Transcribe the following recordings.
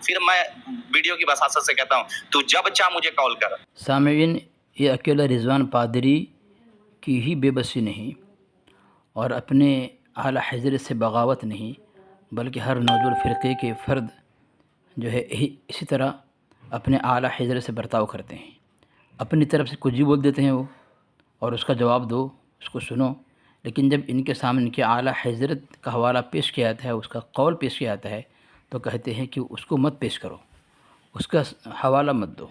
پھر میں ویڈیو کی بساطت سے کہتا ہوں تو جب چاہ مجھے کال کر۔ سامعین، یہ اکیلا رضوان پادری کی ہی بے بسی نہیں اور اپنے اعلیٰ حضرت سے بغاوت نہیں، بلکہ ہر نوجوان فرقے کے فرد جو ہے اسی طرح اپنے اعلیٰ حضرت سے برتاؤ کرتے ہیں۔ اپنی طرف سے کچھ بھی بول دیتے ہیں وہ، اور اس کا جواب دو، اس کو سنو، لیکن جب ان کے سامنے ان کے اعلیٰ حضرت کا حوالہ پیش کیا جاتا ہے، اس کا قول پیش کیا جاتا ہے، تو کہتے ہیں کہ اس کو مت پیش کرو، اس کا حوالہ مت دو۔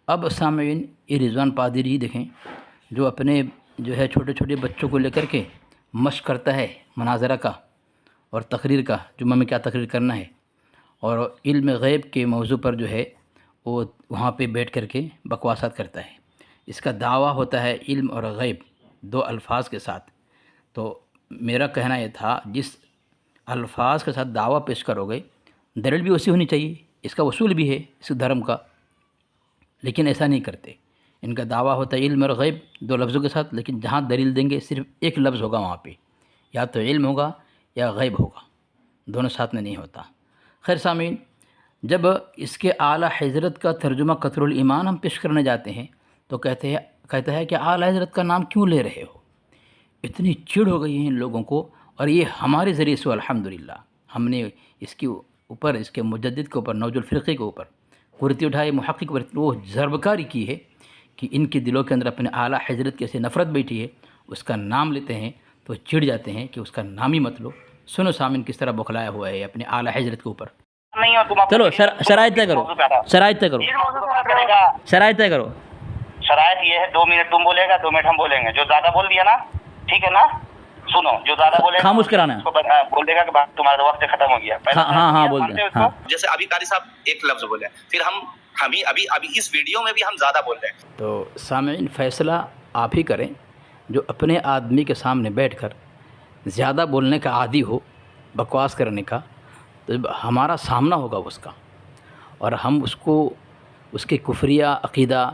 اب سامعین، یہ رضوان پادری دیکھیں جو اپنے جو ہے چھوٹے چھوٹے بچوں کو لے کر کے مشق کرتا ہے مناظرہ کا اور تقریر کا، جمعہ میں کیا تقریر کرنا ہے، اور علم غیب کے موضوع پر جو ہے وہ وہاں پہ بیٹھ کر کے بکواسات کرتا ہے۔ اس کا دعویٰ ہوتا ہے علم اور غیب دو الفاظ کے ساتھ۔ تو میرا کہنا یہ تھا، جس الفاظ کے ساتھ دعویٰ پیش کرو گے دلیل بھی ویسی ہونی چاہیے، اس کا اصول بھی ہے اس دھرم کا، لیکن ایسا نہیں کرتے۔ ان کا دعویٰ ہوتا ہے علم اور غیب دو لفظوں کے ساتھ، لیکن جہاں دلیل دیں گے صرف ایک لفظ ہوگا وہاں پہ، یا تو علم ہوگا یا غیب ہوگا، دونوں ساتھ میں نہیں ہوتا۔ خیر سامعین، جب اس کے اعلیٰ حضرت کا ترجمہ قطر الایمان ہم پیش کرنے جاتے ہیں تو کہتا ہے کہ اعلیٰ حضرت کا نام کیوں لے رہے ہو؟ اتنی چڑ ہو گئی ہے ان لوگوں کو، اور یہ ہمارے ذریعے سے الحمدللہ ہم نے اس کے اوپر، اس کے مجدد کے اوپر، نوج الفرقے کے اوپر کرتی اٹھائی، محقق وہ ضربکاری کی ہے کہ ان کے دلوں کے اندر اپنے اعلیٰ حضرت کی ایسے نفرت بیٹھی ہے، اس کا نام لیتے ہیں تو چڑ جاتے ہیں کہ اس کا نام ہی مت لو۔ سنو سامن کس طرح بخلایا ہوا ہے اپنے اعلیٰ حضرت کے اوپر۔ چلو شرائط طے کرو، شرائط طے کرو، شرائط طے کرو۔ شرائط یہ ہے 2 منٹ تم بولے گا، 2 منٹ ہم بولیں گے۔ جو زیادہ بول دیا نا، ٹھیک ہے نا، سنو، جو زیادہ بولے گا خاموش کرانا ہے، اس کو بول دے گا کہ تمہارا وقت ختم ہو گیا۔ ہاں بول دیں۔ ہاں، جیسے ابھی قاری صاحب ایک لفظ بولے، پھر ہم ابھی اس ویڈیو میں بھی ہم زیادہ بول رہے ہیں۔ تو سامعین، فیصلہ آپ ہی کریں، جو اپنے آدمی کے سامنے بیٹھ کر زیادہ بولنے کا عادی ہو، بکواس کرنے کا، تو ہمارا سامنا ہوگا اس کا، اور ہم اس کو اس کے کفریہ عقیدہ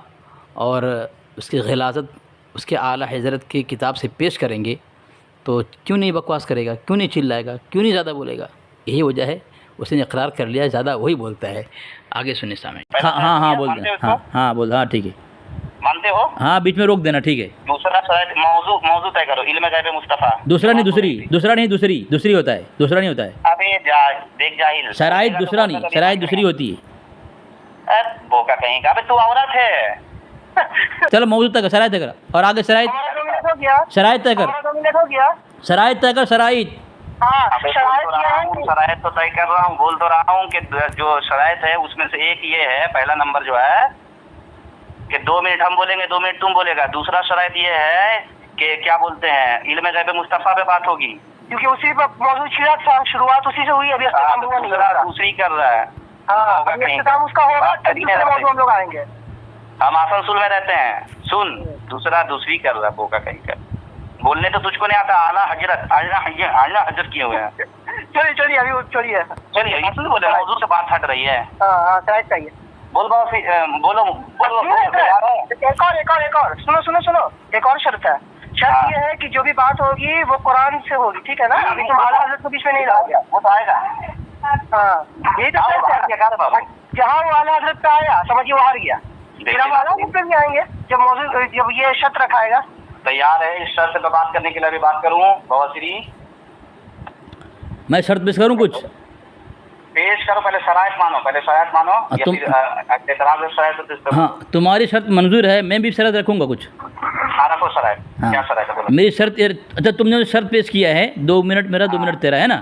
اور اس کی غلاظت اس کے اعلیٰ حضرت کی کتاب سے پیش کریں گے، تو کیوں نہیں بکواس کرے گا، کیوں نہیں چلائے گا، کیوں نہیں زیادہ بولے گا؟ یہی وجہ ہے، اس نے اقرار کر لیا زیادہ وہی بولتا ہے۔ آگے سنیں سامعین۔ ہاں بول دیں، ہاں ٹھیک ہے، مانتے ہو؟ ہاں بیچ میں روک دینا، ٹھیک ہے۔ دوسرا شرائط موضوع طے کرو، علم غیب مصطفیٰ۔ دوسرا نہیں، دوسری ہوتا ہے، دوسرا نہیں ہوتا ہے۔ ابھی دیکھ جاہل، شرائط دوسرا نہیں، شرائط دوسری ہوتی ہے۔ بوکا کہیں کا، ابے تو عورت ہے۔ چلو موضوع طے کر، شرائط طے کر، اور آگے شرائط طے کر، شرائط طے کر، شرائط۔ شرائط تو طے کر رہا ہوں، بول تو رہا ہوں کہ جو شرائط ہے اس میں سے ایک یہ ہے، پہلا نمبر جو ہے کہ 2 منٹ ہم بولیں گے، 2 منٹ تم بولے گا۔ دوسرا شرائط یہ ہے کہ کیا بولتے ہیں، علم غیب مصطفیٰ پہ بات ہوگی، کیونکہ اسی پہ موضوع چھڑا تھا، شروعات اسی سے ہوئی، ابھی اختتام ہوا نہیں، دوسری کر رہا ہے۔ اختتام اس کا ہوگا، موضوع ہم لوگ آئیں گے، ہم آسنسول میں رہتے ہیں۔ سن، دوسری کر رہا ہے، بوکا کہیں کا، بولنے تو تجھ کو نہیں آتا۔ اعلیٰ حضرت کیے ہوئے ہیں۔ چلیے ابھی چلیے اس لیے بولے موضوع سے بات ہٹ رہی ہے۔ ہاں شاید چاہیے، بولو ایک اور سنو، ایک اور شرط ہے۔ شرط یہ ہے کہ جو بھی بات ہوگی وہ قرآن سے ہوگی، ٹھیک ہے نا؟ ابھی تم اعلیٰ حضرت کے بیچ میں نہیں رہا گیا، وہ تو آئے گا۔ ہاں یہی تو جہاں وہ اعلیٰ حضرت پہ آیا سمجھیے وہ ہار گیا، پھر ہم اعلیٰ حضرت پہ بھی آئیں گے جب یہ شرط رکھائے گا۔ تیار ہے اس شرط پہ بات کرنے کے لیے؟ بھی بات کروں بواسری، میں شرط پیش کروں، کچھ پیش کرو، پہلے شرائط مانو، یا پھر اعتراض ہے شرائط؟ ہاں تمہاری شرط منظور ہے، میں بھی شرط رکھوں گا کچھ۔ رکھو شرائط، کیا شرائط ہے بولو؟ میری شرط، اچھا تم نے شرط پیش کیا ہے 2 منٹ میرا، 2 منٹ تیرا ہے نا،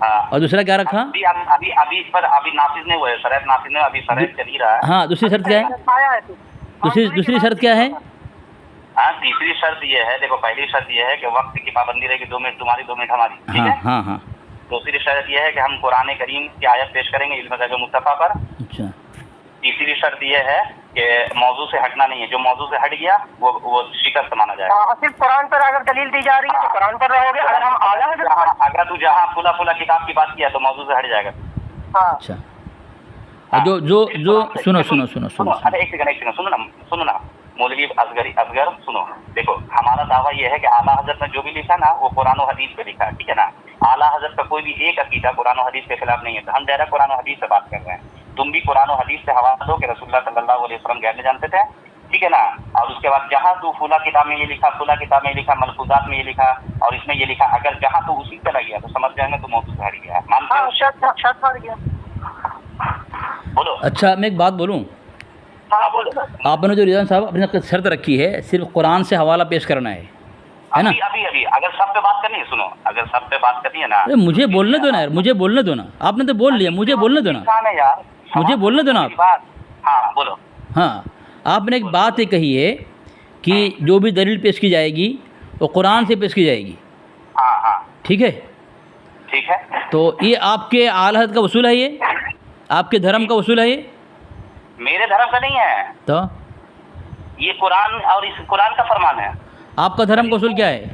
اور دوسرا کیا رکھا؟ ابھی اس پر ابھی نافذ نہیں ہوا ہے، شرائط نافذ نہیں، ابھی شرائط چل ہی رہا ہے۔ ہاں دوسری شرط کیا ہے؟ دوسری شرط کیا ہے؟ ہاں تیسری شرط یہ ہے، دیکھو پہلی شرط یہ ہے کہ وقت کی پابندی رہے گی، 2 منٹ تمہاری، 2 منٹ ہماری، ٹھیک ہے؟ ہاں۔ دوسری شرط یہ ہے کہ ہم قرآن کریم کی آیت پیش کریں گے علم غیب مصطفیٰ پر۔ اچھا۔ تیسری شرط یہ ہے کہ موضوع سے ہٹنا نہیں ہے، جو موضوع سے ہٹ گیا وہ شکست مانا جائے گا۔ صرف قرآن پر اگر دلیل دی جا رہی ہے تو قرآن پر رہو گے، اگر ہم اگر تو جہاں کھلا کتاب کی بات کیا تو موضوع سے ہٹ جائے گا۔ اچھا، جو سنو، ارے ایک سیکنڈ سنو نا، مولوی اصغر سنو، دیکھو ہمارا دعویٰ یہ ہے کہ اعلیٰ حضرت نے جو بھی لکھا نا وہ قرآن و حدیث پہ لکھا، ٹھیک ہے نا. اعلیٰ حضرت کا کوئی بھی ایک عقیدہ قرآن و حدیث کے خلاف نہیں ہے. ہم ڈائریکٹ قرآن و حدیث سے بات کر رہے ہیں. تم بھی قرآن و حدیث سے حوالہ دو کہ رسول اللہ صلی اللہ علیہ وسلم غیر جانتے تھے، ٹھیک ہے نا. اور اس کے بعد جہاں تو فلاں کتاب میں یہ لکھا، فلاں کتاب میں یہ لکھا، ملفوظات میں یہ لکھا اور اس میں یہ لکھا، اگر جہاں تو اسی چلا گیا تو سمجھ جائیں گے تو موضوع سے ہٹ گیا. مانتے ہو؟ شرط ہٹ گیا. بولو. اچھا میں ایک بات بولوں، ہاں بولو. آپ نے جو رضوان صاحب اپنے شرط رکھی ہے صرف قرآن سے حوالہ پیش کرنا ہے نا. ابھی اگر سب پہ بات کرنی ہے، سنو، اگر سب پہ بات کرنی ہے نا، مجھے بولنے دو نا یار، مجھے بولنے دو نا. آپ نے تو بول لیا، مجھے بولنے دو نا، مجھے بولنے دو نا آپ. ہاں بولو. ہاں آپ نے ایک بات یہ کہی ہے کہ جو بھی دلیل پیش کی جائے گی وہ قرآن سے پیش کی جائے گی. ہاں ہاں ٹھیک ہے، ٹھیک ہے. تو یہ آپ کے اعلیٰ حضرت کا اصول ہے، یہ آپ کے دھرم کا اصول ہے یہ؟ میرے دھرم کا نہیں ہے، تو یہ قرآن اور اس قرآن کا فرمان ہے. آپ کا دھرم کا اصول کیا ہے؟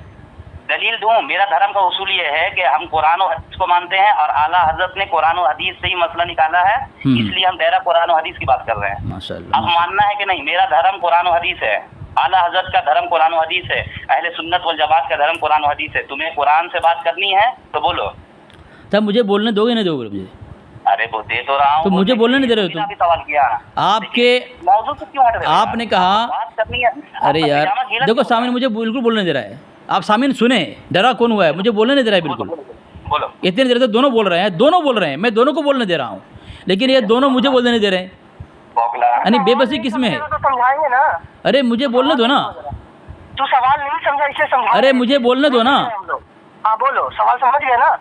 دلیل دوں. میرا دھرم کا اصول یہ ہے کہ ہم قرآن و حدیث کو مانتے ہیں اور اعلیٰ حضرت نے قرآن و حدیث سے ہی مسئلہ نکالا ہے، اس لیے ہم دائرہ قرآن و حدیث کی بات کر رہے ہیں. ماشاء اللہ. اب ماننا ہے کہ نہیں، میرا دھرم قرآن و حدیث ہے، اعلیٰ حضرت کا دھرم قرآن و حدیث ہے، اہل سنت والجماعت کا دھرم قرآن و حدیث ہے. تمہیں قرآن سے بات کرنی ہے تو بولو. تب مجھے بولنے دو گے نہیں دو گے مجھے؟ ارے وہ دے تو رہا ہوں. تو مجھے بولنے نہیں دے رہے ہو تم تم. بھی سوال کیا آپ کے موضوع سے کیوں ہٹ رہے ہو؟ آپ نے کہا، بات کرنی ہے. ارے یار دیکھو سامعین مجھے بالکل بولنے دے رہا ہے. آپ سامعین سنیں، ڈرا کون ہوا ہے؟ مجھے بولنے نہیں دے رہا ہے بالکل. بولو. اتنے دیر سے دونوں بول رہے ہیں، دونوں بول رہے ہیں، میں دونوں کو بولنے دے رہا ہوں، لیکن یہ دونوں مجھے بولنے نہیں دے رہے ہیں. بوکلا. یعنی بے بسی کس میں ہے؟ تو سمجھائیں گے نا. ارے مجھے بولنے دو نا. تو سوال نہیں سمجھا، اسے سمجھا. ارے مجھے بولنے دو نا. ہاں بولو، سوال سمجھ گئے نا.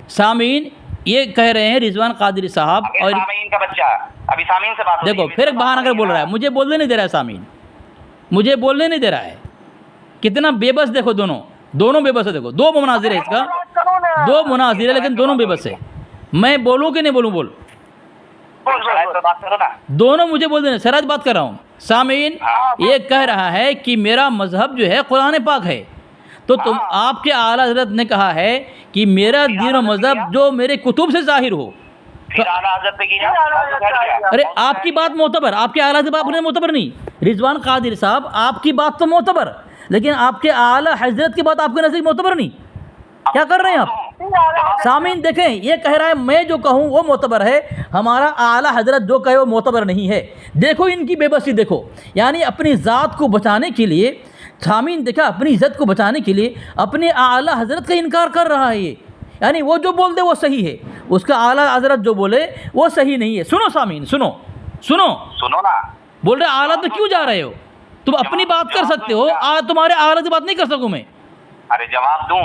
سامعین یہ کہہ رہے ہیں رضوان قادری صاحب، اور سامعین کا بچہ ابھی سامعین سے بات ہو رہی دیکھو ہے. پھر ایک بہانہ کر بول رہا ہے، مجھے بولنے نہیں دے رہا ہے. سامعین مجھے بولنے نہیں دے رہا ہے. کتنا بے بس، دیکھو دونوں بے بس ہے. دیکھو دو مناظر ہے اس کا، دو مناظر ہے لیکن دونوں بے بس ہے. میں بولوں کہ نہیں بولوں؟ بول. شرائط پہ بات کرو نا. دونوں مجھے بول دیں، سراج بات کر رہا ہوں. سامعین یہ کہہ رہا ہے کہ میرا مذہب جو ہے قرآن پاک ہے، تو تم آپ کے اعلیٰ حضرت نے کہا ہے کہ میرا دین و مذہب جو میرے کتب سے ظاہر ہو. پھر اعلیٰ حضرت پہ کیا؟ ارے آپ کی بات معتبر، آپ کے اعلیٰ حضرت نے معتبر نہیں. رضوان قادری صاحب آپ کی بات تو معتبر، لیکن آپ کے اعلیٰ حضرت کی بات آپ کے نزدیک معتبر نہیں. کیا کر رہے ہیں آپ؟ سامعین دیکھیں یہ کہہ رہا ہے میں جو کہوں وہ معتبر ہے، ہمارا اعلیٰ حضرت جو کہے وہ معتبر نہیں ہے. دیکھو ان کی بے بسی دیکھو، یعنی اپنی ذات کو بچانے کے لیے، سامعین دیکھا، اپنی عزت کو بچانے کے لیے اپنے اعلیٰ حضرت کا انکار کر رہا ہے. یہ یعنی وہ جو بول دے وہ صحیح ہے، اس کا اعلیٰ حضرت جو بولے وہ صحیح نہیں ہے. سنو سامعین، سنو نا. بول رہے اعلیٰ تو کیوں جا رہے ہو؟ تم اپنی بات کر سکتے ہو، تمہارے اعلیٰ سے بات نہیں کر سکوں میں. ارے جواب دوں.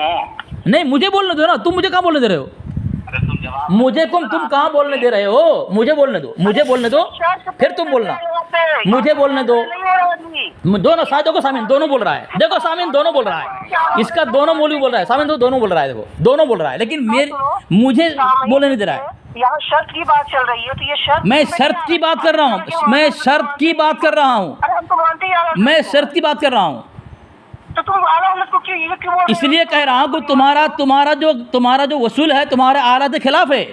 نہیں مجھے بولنے دو نا. تم مجھے کہاں بولنے دے رہے ہو؟ ارے تم جواب. مجھے تم کہاں بولنے دے رہے ہو؟ مجھے بولنے دو پھر تم بولنا. مجھے بولنے دو. دونوں ساتھ دیکھو سامعین دونوں بول رہا ہے. دیکھو سامعین دونوں بول رہا ہے، اس کا دونوں مولوی بول رہا ہے. سامعین دونوں بول رہا ہے. دیکھو دونوں بول رہا ہے، لیکن مجھے بولنے نہیں دے رہا ہے. یہاں شرط کی بات چل رہی ہے تو یہ شرط میں شرط کی بات کر رہا ہوں. میں شرط کی بات کر رہا ہوں. ہم تو مانتے ہی میں شرط کی بات کر رہا ہوں. تو تم اعلیٰ حضرت کو کیوں یہ کیوں بول رہے اس لیے کہہ رہا ہوں کہ تمہارا جو وصول ہے تمہارے اعلیٰ کے خلاف ہے.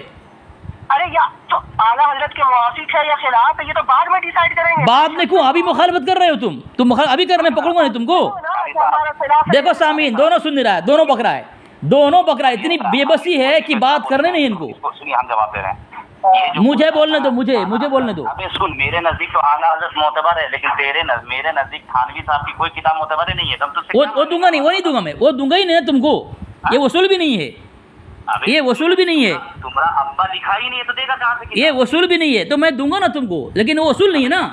ارے یا تو اعلیٰ حضرت کے موافق ہے یا خلاف ہے، یہ تو بعد میں ڈیسائیڈ کریں گے. بعد میں کیوں؟ ابھی مخالفت کر رہے ہو تم ابھی کر رہے ہیں، پکڑوں گا نہیں تم کو. دیکھو سامعین دونوں سن نہیں رہا ہے، دونوں بک رہا ہے. اتنی بے بسی ہے کہ بات کرنے نہیں ان کو. سنیے ہم جواب دے رہے ہیں. مجھے بولنے دو، مجھے بولنے دو. ابھی سن، میرے نزدیک تو اعلیٰ حضرت معتبر ہے، لیکن میرے نزدیک تھانوی صاحب کی کوئی کتاب معتبر ہی نہیں ہے. تم تو وہ دوں گا نہیں، وہ نہیں دوں گا میں، وہ دوں گا ہی نہیں تم کو. یہ وصول بھی نہیں ہے، یہ وصول بھی نہیں ہے. تمہارا ابا لکھا ہی نہیں ہے تو دے گا کہاں سے؟ یہ وصول بھی نہیں ہے تو میں دوں گا نا تم کو، لیکن وہ وصول نہیں ہے نا،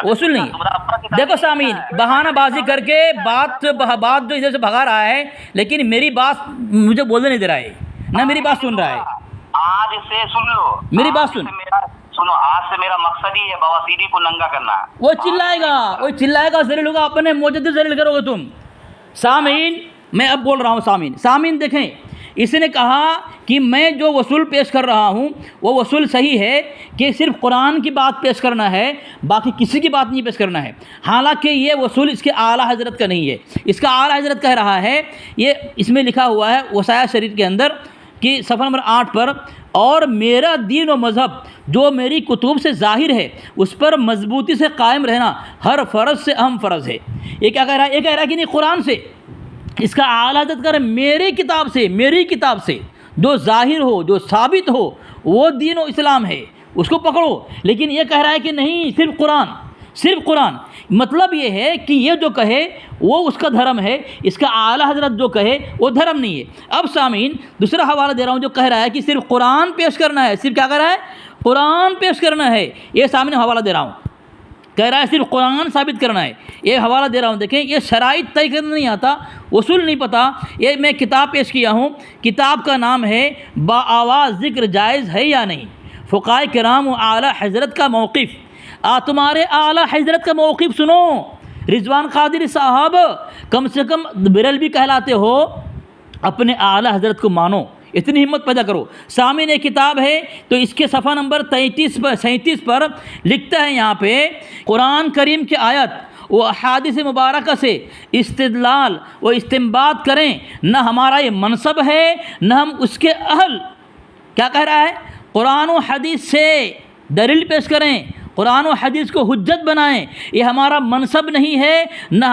وصول نہیں ہے. دیکھو سامعین بہانہ بازی کر کے بات جو ادھر سے بھگا رہا ہے، لیکن میری بات مجھے بولنے نہیں دے رہا ہے، نہ میری بات سن رہا ہے. آج سے سن لو، میری بات سن. سنو، آج سے میرا مقصد ہی ہے بواسیری کو ننگا کرنا. وہ چلائے گا ذلیل ہوگا، اپنے موجود ذلیل کرو گے تم. سامعین میں اب بول رہا ہوں. سامعین دیکھیں، اس نے کہا کہ میں جو وصول پیش کر رہا ہوں وہ وصول صحیح ہے کہ صرف قرآن کی بات پیش کرنا ہے، باقی کسی کی بات نہیں پیش کرنا ہے. حالانکہ یہ وصول اس کے اعلیٰ حضرت کا نہیں ہے. اس کا اعلیٰ حضرت کہہ رہا ہے، یہ اس میں لکھا ہوا ہے وصایا شریف کے اندر کہ صفحہ نمبر 8 پر، اور میرا دین و مذہب جو میری کتب سے ظاہر ہے اس پر مضبوطی سے قائم رہنا ہر فرض سے اہم فرض ہے۔ یہ کیا کہہ رہا ہے؟ یہ کہہ رہا ہے کہ نہیں، قرآن سے اس کا اعلیٰ حضرت کر میری کتاب سے جو ظاہر ہو، جو ثابت ہو، وہ دین و اسلام ہے، اس کو پکڑو۔ لیکن یہ کہہ رہا ہے کہ نہیں، صرف قرآن۔ مطلب یہ ہے کہ یہ جو کہے وہ اس کا دھرم ہے، اس کا اعلیٰ حضرت جو کہے وہ دھرم نہیں ہے۔ اب سامعین دوسرا حوالہ دے رہا ہوں جو کہہ رہا ہے کہ صرف قرآن پیش کرنا ہے، صرف کیا کہہ رہا ہے؟ قرآن پیش کرنا ہے۔ یہ سامنے حوالہ دے رہا ہوں، کہہ رہا ہے صرف قرآن ثابت کرنا ہے۔ یہ حوالہ دے رہا ہوں، دیکھیں یہ شرائط طے کرنا نہیں آتا، اصول نہیں پتہ۔ یہ میں کتاب پیش کیا ہوں، کتاب کا نام ہے با آواز ذکر جائز ہے یا نہیں، فقہائے کرام و اعلیٰ حضرت کا موقف۔ تمہارے اعلیٰ حضرت کا موقف سنو، رضوان قادری صاحب کم سے کم بریلوی کہلاتے ہو، اپنے اعلیٰ حضرت کو مانو، اتنی ہمت پیدا کرو۔ سامنے ایک کتاب ہے تو اس کے صفحہ نمبر 37 پر لکھتا ہے، یہاں پہ قرآن کریم کی آیت و احادیث مبارکہ سے استدلال و استنباط کریں، نہ ہمارا یہ منصب ہے نہ ہم اس کے اہل۔ کیا کہہ رہا ہے؟ قرآن و حدیث سے دلیل پیش کریں، قرآن و حدیث کو حجت بنائیں، یہ ہمارا منصب نہیں ہے نہ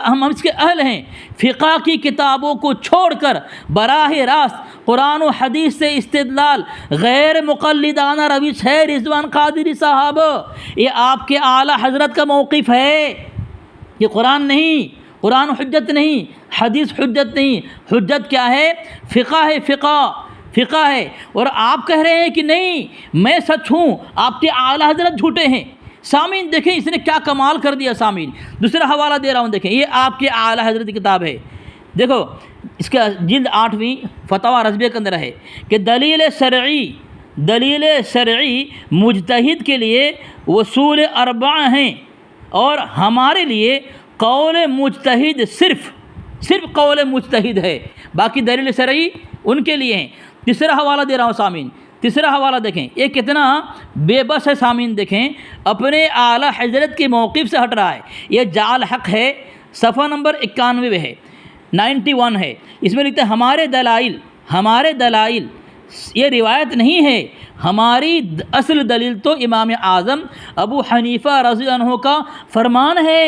ہم اس کے اہل ہیں۔ فقہ کی کتابوں کو چھوڑ کر براہ راست قرآن و حدیث سے استدلال غیر مقلدانہ روش ہے رضوان قادری صاحب، یہ آپ کے اعلیٰ حضرت کا موقف ہے۔ یہ قرآن نہیں، قرآن حجت نہیں، حدیث حجت نہیں، حجت کیا ہے؟ فقہ ہے، فقہ ہے۔ اور آپ کہہ رہے ہیں کہ نہیں میں سچ ہوں، آپ کے اعلیٰ حضرت جھوٹے ہیں۔ سامعین دیکھیں اس نے کیا کمال کر دیا۔ سامعین دوسرا حوالہ دے رہا ہوں، دیکھیں یہ آپ کے اعلیٰ حضرت کی کتاب ہے، دیکھو اس کا جلد 8ویں فتاویٰ رضویہ کے اندر ہے کہ دلیل شرعی مجتہد کے لیے اصول 4 ہیں، اور ہمارے لیے قول مجتہد صرف قول مجتہد ہے، باقی دلیل شرعی ان کے لیے ہیں۔ تیسرا حوالہ دے رہا ہوں سامعین، تیسرا حوالہ دیکھیں، یہ کتنا بے بس ہے سامعین، دیکھیں اپنے اعلیٰ حضرت کے موقف سے ہٹ رہا ہے۔ یہ جعل حق ہے، صفحہ نمبر 91 ہے، 91 ہے، اس میں لکھتے ہیں ہمارے دلائل یہ روایت نہیں ہے، ہماری اصل دلیل تو امام اعظم ابو حنیفہ رضی اللہ عنہ کا فرمان ہے،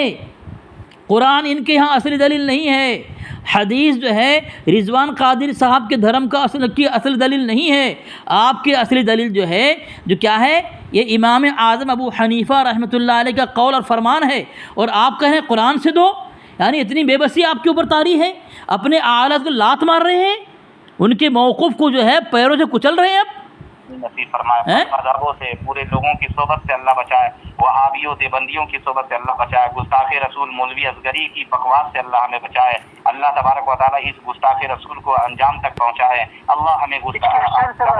قرآن ان کے یہاں اصل دلیل نہیں ہے، حدیث جو ہے رضوان قادری صاحب کے دھرم کا اصل دلیل نہیں ہے، آپ کی اصلی دلیل جو ہے جو کیا ہے؟ یہ امام اعظم ابو حنیفہ رحمۃ اللہ علیہ کا قول اور فرمان ہے، اور آپ کہیں قرآن سے دو، یعنی اتنی بے بسی آپ کے اوپر طاری ہے، اپنے اعلیٰ کو لات مار رہے ہیں، ان کے موقف کو جو ہے پیروں سے کچل رہے ہیں۔ اب نصیب فرمائے، مذہبوں سے پورے لوگوں کی صحبت سے اللہ بچائے، وہابیوں دیوبندیوں کی صحبت سے اللہ بچائے، گستاخ رسول مولوی اصغری کی بکواس سے اللہ ہمیں بچائے، اللہ تبارک و تعالیٰ اس گستاخ رسول کو انجام تک پہنچائے، اللہ ہمیں گستاخ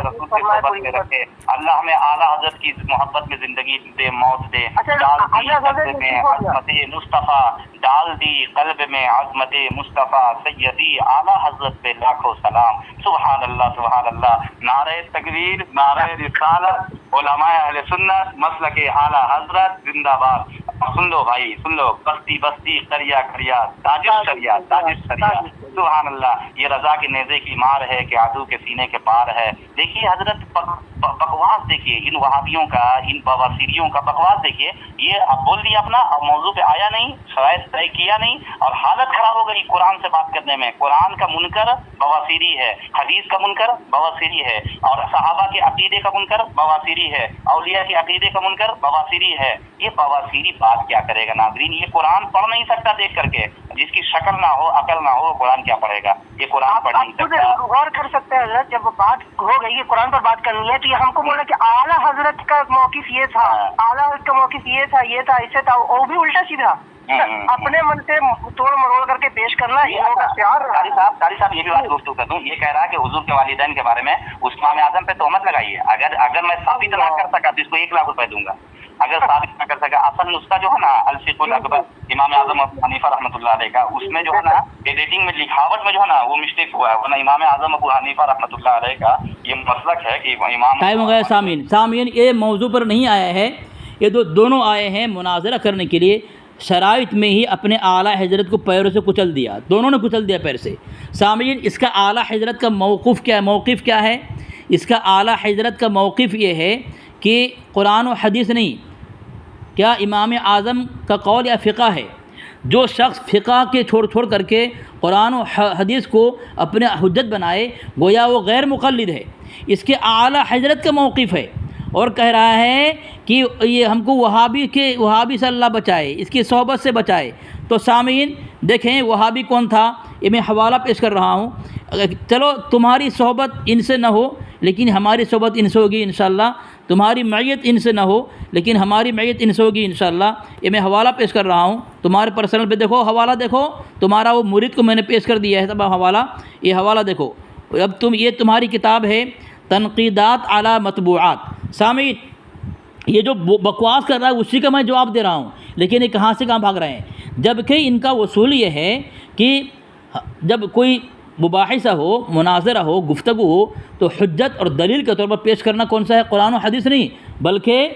رسول کی صحبت میں رکھے، اللہ ہمیں اعلیٰ حضرت کی محبت میں زندگی دے، موت دے، عظمت مصطفیٰ ڈال دی قلب میں، عظمت مصطفیٰ سیدی اعلیٰ حضرت پہ لاکھوں سلام، سبحان اللہ، نعرہ تکبیر، نعرہ رسالت، علماء اہل سنت، مسلک اعلیٰ حضرت زندہ باد۔ سن لو بھائی، سن لو، بستی بستی، قریہ قریہ، تاجر شریعہ، سبحان اللہ، یہ رضا کے نیزے کی مار ہے کہ عدو کے سینے کے پار ہے۔ دیکھیے حضرت بکواس دیکھیے ان وہابیوں کا، ان بواسیریوں کا بکواس دیکھیے، یہ اب بول دیا اپنا، اب موضوع پہ آیا نہیں، شرائط طے کیا نہیں، اور حالت خراب ہو گئی قرآن سے بات کرنے میں۔ قرآن کا منکر بواسیری ہے، حدیث کا منکر بواسیری ہے، اور صحابہ کے عقیدے کا منکر بواسیری ہے، اولیاء کے عقیدے کا منکر بواسیری ہے۔ یہ بواسیری بات کیا کرے گا ناظرین؟ یہ قرآن پڑھ نہیں سکتا دیکھ کر کے، جس کی شکل نہ ہو، عقل نہ ہو، قرآن کیا پڑھے گا؟ یہ قرآن پڑھ نہیں سکتا۔ غور کر سکتے ہیں حضرت، جب بات ہو گئی ہے قرآن پر بات کرنی ہے تو یہ ہم کو بولا کہ اعلیٰ حضرت کا موقف یہ تھا، اعلیٰ حضرت کا موقف یہ تھا، یہ تھا، اسے تھا، وہ بھی الٹا سیدھا اپنے من سے توڑ مروڑ کر کے پیش کرنا قاری صاحب یہ بھی بات گفتگو کر دوں، یہ کہہ رہا ہے کہ حضور کے والدین کے بارے میں عثمان اعظم پہ تہمت لگائی ہے، اگر میں ثابت نہ کر سکا تو اس کو 1 لاکھ روپے دوں گا، اگر ثابت نہ کر سکا۔ اصل نسخہ جو ہے نا الفقہ الاکبر امام اعظم ابو حنیفہ رحمۃ اللہ علیہ کا، اس میں جو ہے نا ایڈیٹنگ میں لکھاوٹ میں جو ہے نا وہ مسٹیک ہوا ہے، ورنہ امام اعظم ابو حنیفہ رحمۃ اللہ علیہ کا یہ مسلک ہے کہ امام ٹائم ہو گیا۔ سامعین یہ موضوع پر نہیں آیا ہے، یہ دونوں آئے ہیں مناظرہ کرنے کے لیے۔ شرائط میں ہی اپنے اعلیٰ حضرت کو پیروں سے کچل دیا، دونوں نے کچل دیا پیر سے۔ سامعین، اس کا اعلیٰ حضرت کا موقف کیا ہے؟ اس کا اعلیٰ حضرت کا موقف یہ ہے کہ قرآن و حدیث نہیں، کیا امام اعظم کا قول یا فقہ ہے؟ جو شخص فقہ کے چھوڑ کر کے قرآن و حدیث کو اپنے حجت بنائے گویا وہ غیر مقلد ہے۔ اس کے اعلیٰ حضرت کا موقف ہے اور کہہ رہا ہے کہ یہ ہم کو وہابی سے اللہ بچائے، اس کی صحبت سے بچائے۔ تو سامعین دیکھیں وہابی کون تھا، یہ میں حوالہ پیش کر رہا ہوں۔ چلو تمہاری صحبت ان سے نہ ہو لیکن ہماری صحبت ان سے ہوگی انشاءاللہ، تمہاری معیت ان سے نہ ہو لیکن ہماری معیت ان سے ہوگی انشاءاللہ۔ یہ میں حوالہ پیش کر رہا ہوں، تمہارے پرسنل پہ دیکھو، حوالہ دیکھو، تمہارا وہ مرید کو میں نے پیش کر دیا ہے تب حوالہ، یہ حوالہ دیکھو۔ اب یہ تمہاری کتاب ہے تنقیدات علی مطبوعات۔ سامعین یہ جو بکواس کر رہا ہے اسی کا میں جواب دے رہا ہوں، لیکن یہ کہاں سے کہاں بھاگ رہے ہیں؟ جبکہ ان کا اصول یہ ہے کہ جب کوئی مباحثہ ہو، مناظرہ ہو، گفتگو ہو تو حجت اور دلیل کے طور پر پیش کرنا کون سا ہے؟ قرآن و حدیث نہیں بلکہ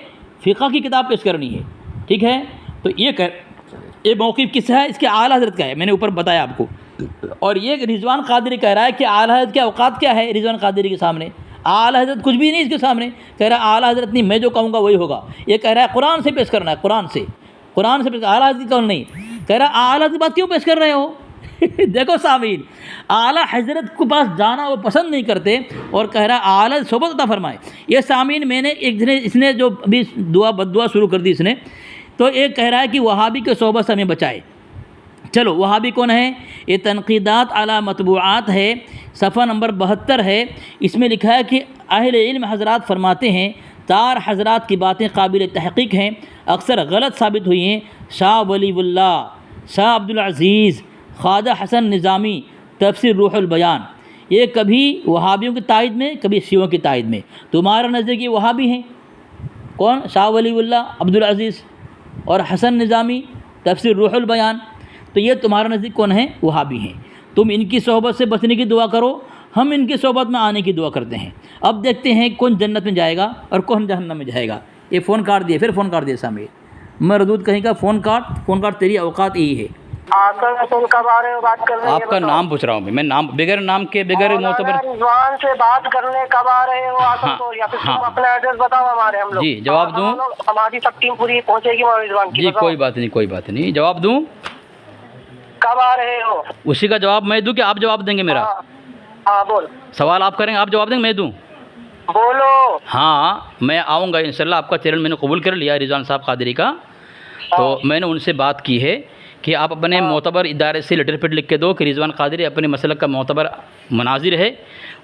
فقہ کی کتاب پیش کرنی ہے، ٹھیک ہے؟ تو یہ موقف کس ہے؟ اس کے اعلیٰ حضرت کا ہے، میں نے اوپر بتایا آپ کو۔ اور یہ رضوان قادری کہہ رہا ہے کہ اعلیٰ حضرت کے اوقات کیا ہے رضوان قادری کے سامنے؟ اعلیٰ حضرت کچھ بھی نہیں اس کے سامنے، کہہ رہا ہے اعلیٰ حضرت نہیں، میں جو کہوں گا وہی ہوگا۔ یہ کہہ رہا ہے قرآن سے پیش کرنا ہے، قرآن سے پیش، اعلیٰ حضرت کی قول نہیں۔ کہہ رہا ہے اعلیٰ حضرت کی بات کیوں پیش کر رہے ہو؟ دیکھو سامعین، اعلیٰ حضرت کے پاس جانا وہ پسند نہیں کرتے اور کہہ رہا ہے اعلیٰ صحبت عطا فرمائے۔ یہ سامعین میں نے ایک دن اس نے جو ابھی بدعا شروع کر دی اس نے، تو ایک کہہ رہا ہے کہ وہابی کے صحبت سے ہمیں بچائے۔ چلو وہابی کون ہے؟ یہ تنقیدات علی مطبوعات ہے، صفحہ نمبر 72 ہے۔ اس میں لکھا ہے کہ اہل علم حضرات فرماتے ہیں تار حضرات کی باتیں قابل تحقیق ہیں، اکثر غلط ثابت ہوئی ہیں۔ شاہ ولی اللہ، شاہ عبدالعزیز، خواجہ حسن نظامی، تفسیر روح البیان، یہ کبھی وہابیوں کی تائید میں کبھی شیعوں کی تائید میں۔ تمہارا نزدیک یہ وہابی ہیں کون؟ شاہ ولی اللہ، عبدالعزیز اور حسن نظامی، تفسیر روح البیان۔ تو یہ تمہارا نزدیک کون ہیں؟ وہابی ہیں۔ تم ان کی صحبت سے بچنے کی دعا کرو، ہم ان کی صحبت میں آنے کی دعا کرتے ہیں۔ اب دیکھتے ہیں کون جنت میں جائے گا اور کون جہنم میں جائے گا۔ یہ فون کاٹ دیے، پھر فون کاٹ دیے سامنے، مردود کہیں کا فون کاٹ، تیری اوقات یہی ہے۔ آپ کب آ رہے ہو بات کرنے؟ آپ کا نام پوچھ رہا ہوں میں نام بغیر نام کے، بغیر معتبر رضوان سے بات کرنے کب آ رہے ہو؟ یا پھر تم اپنا ایڈریس بتاؤ ہمارے، ہم لوگ جی جواب دوں، ہماری سب ٹیم پوری پہنچے گی رضوان کی۔ جی کوئی بات نہیں، جواب دوں؟ کب آ رہے ہو؟ اسی کا جواب میں دوں کہ آپ جواب دیں گے میرا؟ ہاں بول، سوال آپ کریں گے، آپ جواب دیں گے، میں دوں؟ بولو۔ ہاں میں آؤں گا انشاءاللہ، آپ کا چینل میں نے قبول کر لیا رضوان صاحب قادری کا، تو میں نے ان سے بات کی ہے کہ آپ اپنے معتبر ادارے سے لیٹر پیڈ لکھ کے دو کہ رضوان قادری اپنے مسلک کا معتبر مناظر ہے،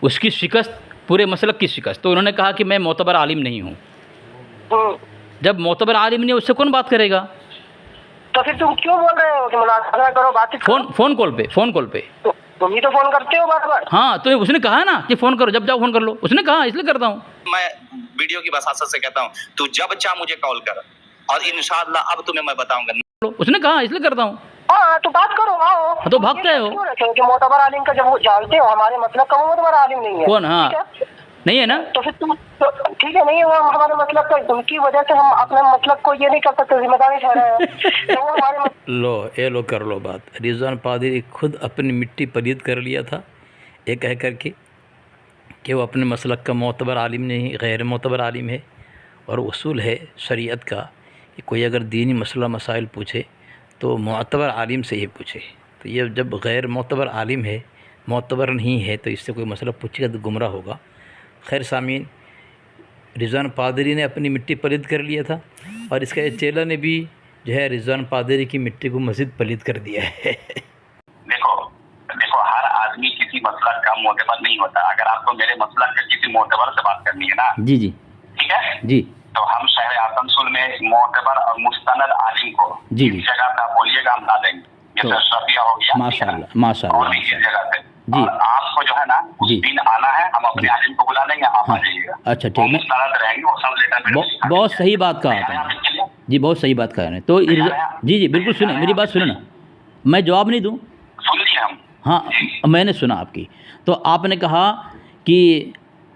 اس کی شکست پورے مسلک کی شکست۔ تو انہوں نے کہا کہ میں معتبر عالم نہیں ہوں۔ جب معتبر عالم نہیں ہے اس سے کون بات کرے گا؟ تو پھر تم کیوں بول رہے ہو کہ مناظرہ کرو، بات فون کال پہ تم ہی تو فون کرتے ہو بار بار۔ ہاں تو اس نے کہا نا کہ فون کرو، جب جاؤ فون کر لو، اس نے کہا اس لیے کرتا ہوں۔ میں ویڈیو کی وساطت سے کہتا ہوں تو جب چاہ مجھے کال کر، اور انشاءاللہ اب تمہیں میں بتاؤں گا۔ اس نے کہا اس لیے کرتا ہوں۔ ہاں تو بات کرو، آؤ تو بھاگتے ہو کہ معتبر عالم کا، جب وہ جانتے ہو ہمارے مطلب کا وہ معتبر عالم نہیں ہے کون؟ ہاں نہیں ہے نا، تو پھر تم ٹھیک ہے نہیں ہے وہ ہمارے مطلب کا، ان کی وجہ سے ہم اپنے مطلب کو یہ نہیں کر سکتے، ذمہ داری ٹھہرا ہے۔ لو کر لو بات۔ رضوان قادری خود اپنی مٹی پلید کر لیا تھا یہ کہہ کر کے کہ وہ اپنے مسلک کا معتبر عالم نہیں، غیر معتبر عالم ہے۔ اور اصول ہے شریعت کا کہ کوئی اگر دینی مسئلہ مسائل پوچھے تو معتبر عالم سے ہی پوچھے۔ تو یہ جب غیر معتبر عالم ہے، معتبر نہیں ہے، تو اس سے کوئی مسئلہ پوچھے گا تو گمراہ ہوگا۔ خیر سامعین، رضوان قادری نے اپنی مٹی پلید کر لیا تھا اور اس کا یہ چیلا نے بھی جو ہے رضوان قادری کی مٹی کو مزید پلید کر دیا ہے۔ دیکھو ہر آدمی کسی مسلک کا معتبر نہیں ہوتا۔ اگر آپ کو میرے مسلک کا کسی معتبر سے بات کرنی ہے نا، جی ٹھیک ہے جی، تو ہم شہر آسنسول میں معتبر اور مستند عالم کو جی اس جگہ پہ بولیے گا، ہم لا دیں گے۔ جیسے شفیہ ہو گیا، ماشاء اور بھی اللہ اس جگہ پہ، جی، اور آپ کو جو ہے نا اس دن آنا ہے، ہم اپنے عالم کو بلا لیں گے، آپ آ جائیے گا۔ اچھا ٹھیک ہے، مستند رہیں گے، وہ سب لیٹر بہت صحیح بات کہا آپ نے، جی بہت صحیح بات کہا ہے۔ تو جی بالکل سنیں، میری بات سنیں نا، میں جواب نہیں دوں؟ سن لیے ہم، ہاں میں نے سنا آپ کی۔ تو آپ نے کہا کہ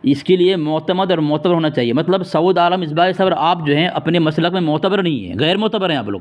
اس کے لیے معتمد اور معتبر ہونا چاہیے، مطلب سعود عالم مصباح صاحب آپ جو ہیں اپنے مسلک میں معتبر نہیں ہیں، غیر معتبر ہیں آپ لوگ؟